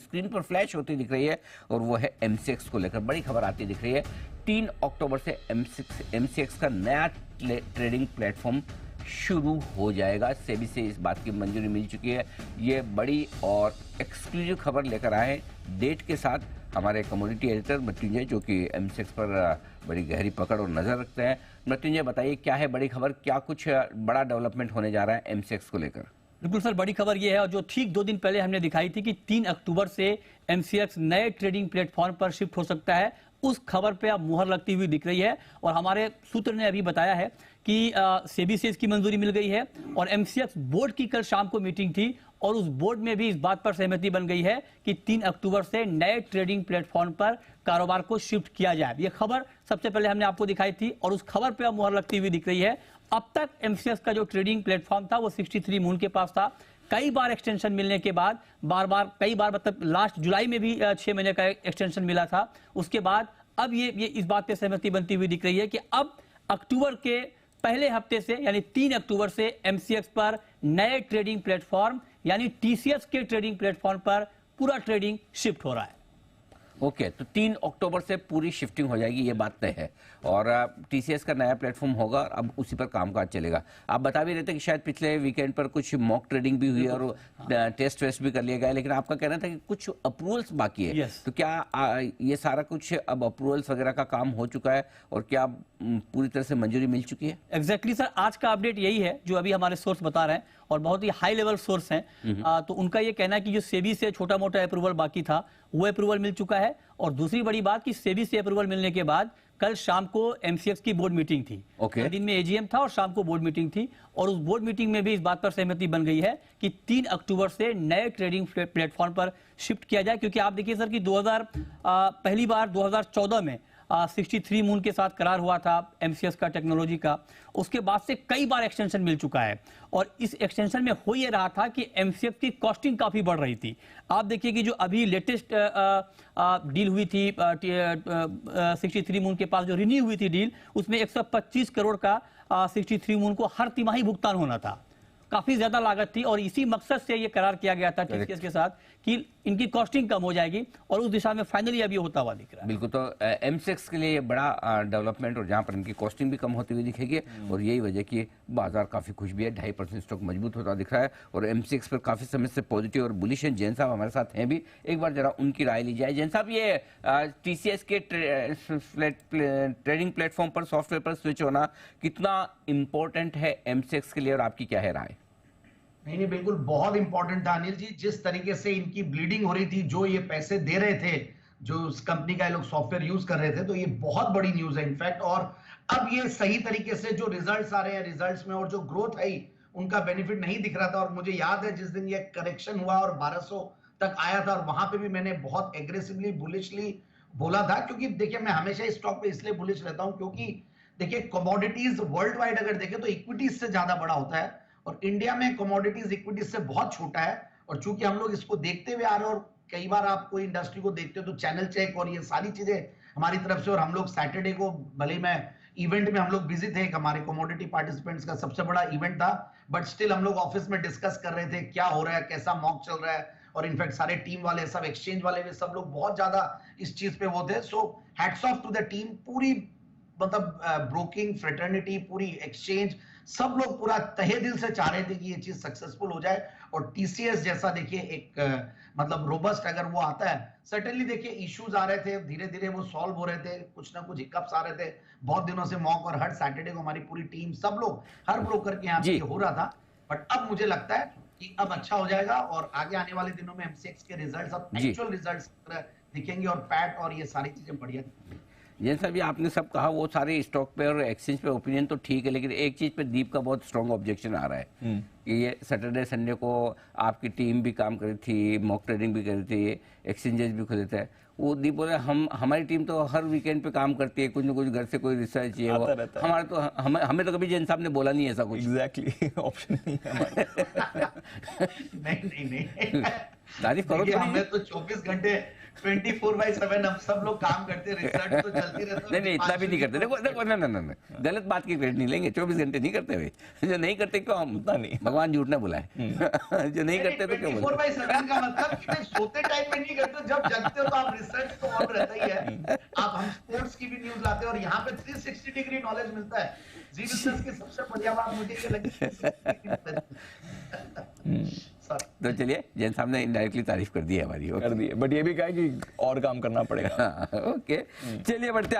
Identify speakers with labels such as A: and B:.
A: Screen पर flash होती दिख रही है और वो है MCX को लेकर बड़ी खबर आती दिख रही है। 3 अक्टूबर से MCX का नया ट्रेडिंग प्लेटफॉर्म शुरू हो जाएगा। सेबी से इस बात की मंजूरी मिल चुकी है। ये बड़ी और एक्सक्लूसिव खबर लेकर आए डेट के साथ हमारे कमोडिटी एडिटर मृत्युंजय, जो कि MCX पर बड़ी गहरी पकड़ और नजर रखते हैं। मृत्युंजय, बताइए क्या है बड़ी खबर, क्या कुछ बड़ा डेवलपमेंट होने जा रहा है MCX को लेकर?
B: बिल्कुल सर, बड़ी खबर यह है, और जो ठीक 2 दिन पहले हमने दिखाई थी कि 3 अक्टूबर से MCX नए ट्रेडिंग प्लेटफॉर्म पर शिफ्ट हो सकता है, उस खबर पे अब मुहर लगती हुई दिख रही है। और हमारे सूत्र ने अभी बताया है कि सेबी से इसकी मंजूरी मिल गई है और MCX बोर्ड की कल शाम को मीटिंग थी और उस बोर्ड में भी इस बात पर सहमति बन गई है कि 3 अक्टूबर से नए ट्रेडिंग प्लेटफॉर्म पर कारोबार को शिफ्ट किया जाए। ये खबर सबसे पहले हमने आपको दिखाई थी और उस खबर पे अब मुहर लगती हुई दिख रही है। अब तक MCX का जो ट्रेडिंग प्लेटफॉर्म था वो 63 मून के पास था। कई बार एक्सटेंशन मिलने के बाद कई बार मतलब लास्ट जुलाई में भी 6 महीने का एक्सटेंशन मिला था। उसके बाद अब ये इस बात पे सहमति बनती हुई दिख रही है कि अब अक्टूबर के पहले हफ्ते से यानी 3 अक्टूबर से MCX पर नए ट्रेडिंग प्लेटफॉर्म यानी TCS के ट्रेडिंग प्लेटफॉर्म पर पूरा ट्रेडिंग शिफ्ट हो रहा है।
A: ओके, तो 3 अक्टूबर से पूरी शिफ्टिंग हो जाएगी, ये बात तय है। और TCS का नया प्लेटफॉर्म होगा, अब उसी पर कामकाज चलेगा। आप बता भी रहे थे कि शायद पिछले वीकेंड पर कुछ मॉक ट्रेडिंग भी हुई और टेस्ट वेस्ट भी कर लिया गया, लेकिन आपका कहना था कि कुछ अप्रूवल्स बाकी है। तो क्या ये सारा कुछ अब अप्रूवल्स वगैरह का काम हो चुका है और क्या पूरी तरह से मंजूरी मिल चुकी है?
B: एग्जैक्टली सर, आज का अपडेट यही है जो अभी हमारे सोर्स बता रहे हैं और बहुत ही हाई लेवल सोर्स हैं। तो उनका ये कहना है कि जो सेबी से छोटा मोटा अप्रूवल बाकी था वो अप्रूवल मिल चुका है। और दूसरी बड़ी बात कि सेबी से अप्रूवल मिलने के बाद कल शाम को MCX की बोर्ड मीटिंग थी। दिन में AGM था और शाम को बोर्ड मीटिंग थी और उस बोर्ड मीटिंग में भी इस बात पर सहमति बन गई है कि 3 अक्टूबर से नए ट्रेडिंग प्लेटफॉर्म पर शिफ्ट किया जाए। क्योंकि आप देखिए सर कि पहली बार 2014 में 63 मून के साथ करार हुआ था MCX का टेक्नोलॉजी का। उसके बाद से कई बार एक्सटेंशन मिल चुका है और इस एक्सटेंशन में हो ये रहा था कि MCX की कॉस्टिंग काफी बढ़ रही थी। आप देखिए कि जो अभी लेटेस्ट डील हुई थी 63 मून के पास जो रिन्यू हुई थी डील, उसमें 125 करोड़ का 63 मून को हर तिमाही भुगतान होना था। काफी ज्यादा लागत थी और इसी मकसद से ये करार किया गया था TCS के साथ कि इनकी कॉस्टिंग कम हो जाएगी और उस दिशा में फाइनली अभी होता हुआ दिख रहा है।
A: बिल्कुल, तो MCX के लिए ये बड़ा डेवलपमेंट और जहां पर इनकी कॉस्टिंग भी कम होती हुई दिखेगी और यही वजह कि बाजार काफी खुश भी है। 2.5% स्टॉक मजबूत होता दिख रहा है और MCX पर काफी समय से पॉजिटिव और बुलिश हैं। जैन साहब हमारे साथ हैं भी, एक बार जरा उनकी राय ली जाए। जैन साहब, ये TCS के ट्रेडिंग प्लेटफॉर्म पर सॉफ्टवेयर पर स्विच होना कितना इंपॉर्टेंट है MCX के लिए और आपकी क्या है राय?
C: नहीं, बिल्कुल बहुत इंपॉर्टेंट था अनिल जी। जिस तरीके से इनकी ब्लीडिंग हो रही थी, जो ये पैसे दे रहे थे, जो उस कंपनी का लोग सॉफ्टवेयर यूज कर रहे थे, तो ये बहुत बड़ी न्यूज है इनफैक्ट। और अब ये सही तरीके से जो रिजल्ट्स आ रहे हैं, रिजल्ट्स में और जो ग्रोथ है उनका बेनिफिट नहीं दिख रहा था। और मुझे याद है जिस दिन ये करेक्शन हुआ और 1200 तक आया था और वहां पे भी मैंने बहुत एग्रेसिवली बुलिशली बोला था। क्योंकि देखिए, मैं हमेशा इस स्टॉक पे इसलिए बुलिश रहता हूं क्योंकि देखिए, कमोडिटीज वर्ल्ड वाइड अगर देखें तो इक्विटीज से ज्यादा बड़ा होता है और इंडिया में कमोडिटीज इक्विटीज से बहुत छोटा है। और चूंकि हम लोग इसको देखते हुए आ रहे हैं और कई बार आप कोई इंडस्ट्री को देखते हो तो चैनल चेक और ये सारी चीजें हमारी तरफ से, और हम लोग सैटरडे को, भले मैं इवेंट में हम लोग बिजी थे, हमारे कमोडिटी पार्टिसिपेंट्स का सबसे बड़ा इवेंट था, बट स्टिल हम लोग ऑफिस में डिस्कस कर रहे थे क्या हो रहा है, कैसा मॉक चल रहा है। और इनफैक्ट सारे टीम वाले, सब एक्सचेंज वाले भी, सब लोग बहुत ज्यादा इस चीज पे वो थे। So hats off to the team, पूरी मतलब ब्रोकिंग फ्रेटर्निटी, पूरी एक्सचेंज, सब लोग पूरा तहे दिल से चाह रहे थे कि ये चीज सक्सेसफुल हो जाए। और TCS जैसा देखिए एक मतलब रोबस्ट अगर वो आता है, सर्टेनली देखिए इश्यूज आ रहे थे, धीरे धीरे वो सॉल्व हो रहे थे, कुछ ना कुछ हिकअप्स आ रहे थे बहुत दिनों से मॉक, और हर सैटरडे को हमारी पूरी टीम, सब लोग, हर ब्रोकर के यहाँ पे हो रहा था। बट अब मुझे लगता है कि अब अच्छा हो जाएगा और आगे आने वाले दिनों में MCX के रिजल्ट्स, अब एक्चुअल रिजल्ट्स दिखेंगे और पैट और ये सारी चीजें बढ़िया दिखेंगी।
A: जैसा भी आपने सब कहा, वो सारे स्टॉक पे और एक्सचेंज पे ओपिनियन तो ठीक है, लेकिन एक चीज पे दीप का बहुत स्ट्रॉन्ग ऑब्जेक्शन आ रहा है कि ये सैटरडे संडे को आपकी टीम भी काम करी थी, मॉक ट्रेडिंग भी करी थी, एक्सचेंजेस भी खुले थे। वो दीप बोले हमारी टीम तो हर वीकेंड पे काम करती है, कुछ ना कुछ घर से कोई रिसर्च ये वो, हमारे तो हमें तो कभी जैन साहब ने बोला नहीं ऐसा कुछ।
D: एग्जैक्टली ऑप्शन नहीं है
C: नहीं
A: तारीफ करो
C: देखिए,
A: थोड़ी।
C: हमें तो 24 घंटे 24/7 हम सब लोग काम करते, रिसर्च तो चलती रहती है।
A: नहीं इतना भी नहीं करते। देखो देखो ना ना ना ना, गलत बात की क्रेडिट नहीं लेंगे। 24 घंटे नहीं करते भाई, जो नहीं करते क्यों हम, भगवान झूठ ना बुलाए। जो नहीं करते तो क्यों बोले।
C: 24/7 का मतलब कि भाई सोते टाइम में नहीं करते, जब जगते हो तो आप रिसर्च तो ऑन रहता ही है। आप हम स्पोर्ट्स की भी न्यूज लाते हैं और यहाँ पे 360 डिग्री नॉलेज मिलता है। जी बिजनेस की सबसे बढ़िया बात मुझे ये लगी।
A: तो चलिए, जैन साहब ने इनडायरेक्टली तारीफ कर दी है हमारी।
D: कर दिए, बट ये भी कहा है कि और काम करना पड़ेगा।
A: ओके, चलिए बढ़ते